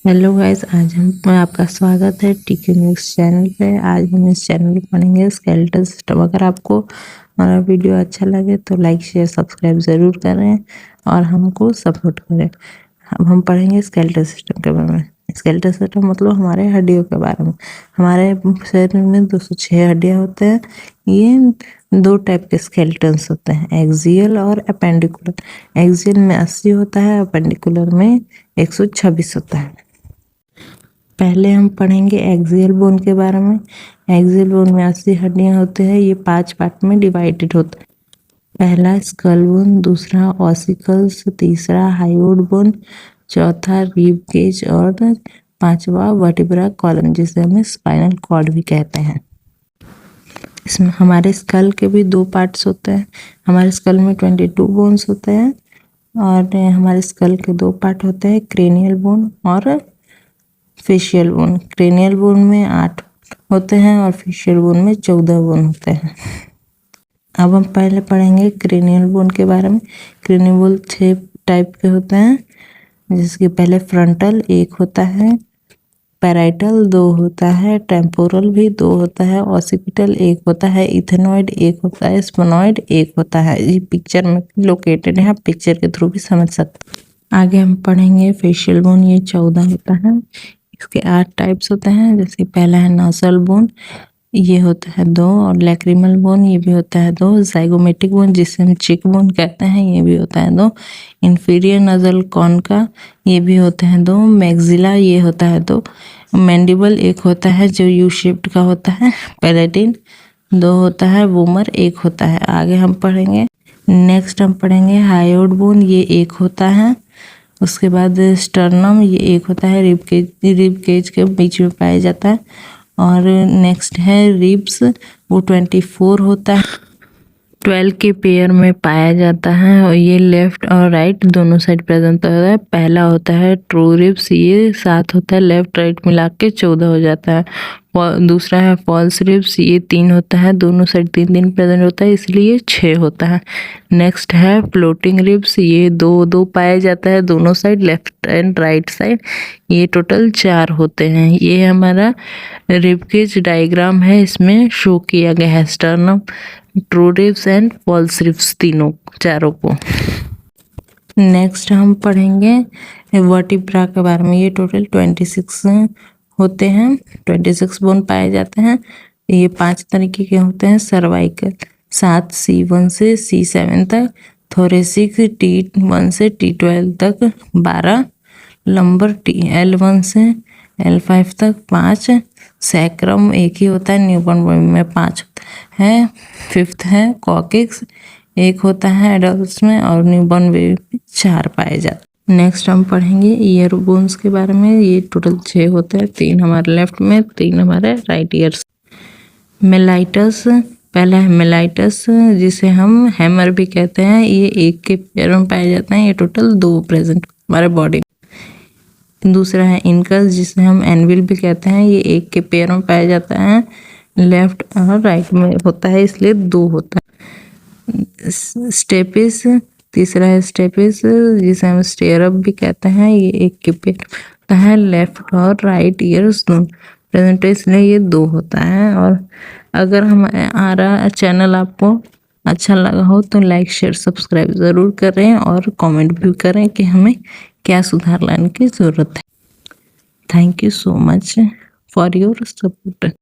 Hello guys, आज हम आपका स्वागत है टीके न्यूज़ चैनल पे। आज हम इस चैनल पे पढ़ेंगे स्केलेटल सिस्टम। अगर आपको हमारा वीडियो अच्छा लगे तो लाइक शेयर सब्सक्राइब ज़रूर करें और हमको सपोर्ट करें। अब हम पढ़ेंगे स्केलेटल सिस्टम के बारे में। स्केलेटल सिस्टम मतलब हमारे हड्डियों के बारे में। हमारे शरीर में 206 हड्डियाँ होते हैं। ये दो टाइप के स्केलेटन्स होते हैं, एक्सियल और अपेंडिकुलर। एक्सियल में 80 होता है, अपेंडिकुलर में 126 होता है। पहले हम पढ़ेंगे एक्सियल बोन के बारे में। एक्सियल बोन में 80 हड्डियां होती हैं। ये 5 पार्ट में डिवाइडेड होता है। पहला स्कल बोन, दूसरा ऑसिकल्स, तीसरा हायोइड बोन, चौथा रिब केज और पांचवा वर्टिब्रा कॉलम, जिसे हमें स्पाइनल कॉर्ड भी कहते हैं। इसमें हमारे स्कल के भी 2 पार्ट्स होते हैं। हमारे स्कल में 22 बोन्स होते हैं और हमारे स्कल के 2 पार्ट होते हैं, क्रेनियल बोन और फेशियल बोन। क्रेनियल बोन में 8 होते हैं और फेशियल बोन में 14 बोन होते हैं। अब हम पहले पढ़ेंगे क्रेनियल बोन के बारे में। क्रेनियल बोन 6 टाइप के होते हैं, जिसके पहले फ्रंटल 1 होता है, पैराइटल 2 होता है, टेम्पोरल भी 2 होता है, ऑसिपिटल 1 होता है, इथेनॉइड 1 होता है, स्फेनॉइड 1 होता है। ये पिक्चर में लोकेटेड है, आप पिक्चर के थ्रू भी समझ सकते हैं। आगे हम पढ़ेंगे फेशियल बोन। ये 14 होता है। इसके 8 टाइप्स होते हैं, जैसे पहला है नासल बोन, ये होता है 2, और लैक्रिमल बोन ये भी होता है 2, जाइगोमेटिक बोन जिसे हम चिक बोन कहते हैं ये भी होता है 2, इंफीरियर नजल कॉन्का ये भी होते हैं 2, मैक्सिला ये होता है 2, मैंडिबल 1 होता है जो यू शेप्ड का होता है, पैलेटिन 2 होता है, वोमर 1 होता है। आगे हम पढ़ेंगे, नेक्स्ट हम पढ़ेंगे हायोइड बोन, ये 1 होता है। उसके बाद स्टर्नम ये 1 होता है, रिब केज के बीच में पाया जाता है। और नेक्स्ट है रिब्स, वो 24 होता है, 12 के पेयर में पाया जाता है और ये लेफ्ट और राइट दोनों साइड प्रेजेंट होता है। पहला होता है ट्रू रिब्स, ये 7 होता है, लेफ्ट राइट मिला के 14 हो जाता है। दूसरा है फॉल्स रिब्स, ये 3 होता है, दोनों साइड 3 प्रेजेंट होता है, इसलिए 6 होता है। नेक्स्ट है फ्लोटिंग रिब्स, ये 2 पाया जाता है दोनों side, left and right side, ये टोटल 4 होते हैं। ये हमारा रिब केज डायग्राम है, इसमें शो किया गया है sternum, true ribs and false ribs चारों को। नेक्स्ट हम पढ़ेंगे वर्टिब्रा के बारे में। ये टोटल 26 होते हैं, 26 बोन पाए जाते हैं। ये 5 तरीके के होते हैं, सर्वाइकल 7 C1 से C7 तक, थोरेसिक T1 से T12 तक 12, लंबर L1 से L5 तक 5, सैक्रम 1 ही होता है, न्यूबॉर्न बेबी में 5 होता है। 5th है कॉकिक्स 1 होता है एडल्ट्स में, और न्यूबॉर्न बेबी में 4 पाए जाते हैं। नेक्स्ट हम पढ़ेंगे ईयर बोन्स के बारे में। ये टोटल 6 होते हैं, 3 हमारे लेफ्ट में, 3 हमारे राइट ईयर्स। मेलाइटस, पहला है मेलाइटस जिसे हम हैमर भी कहते हैं, ये 1 के पेयर में पाए जाते हैं, ये टोटल 2 प्रेजेंट हमारे बॉडी। दूसरा है इनकस जिसे हम एनविल भी कहते हैं, ये 1 के पेयर में पाया जाता है, लेफ्ट और राइट में होता है, इसलिए 2 होता है। स्टेपिस, तीसरा है स्टेपिस जिसे हम स्टेयरअप भी कहते हैं, ये 1 के पेयर होता है, लेफ्ट और राइट ईयर्स प्रेजेंट है, इसलिए ये 2 होता है। और अगर हमारा चैनल आपको अच्छा लगा हो तो लाइक शेयर सब्सक्राइब ज़रूर करें और कमेंट भी करें कि हमें क्या सुधार लाने की ज़रूरत है। Thank you so much for your support.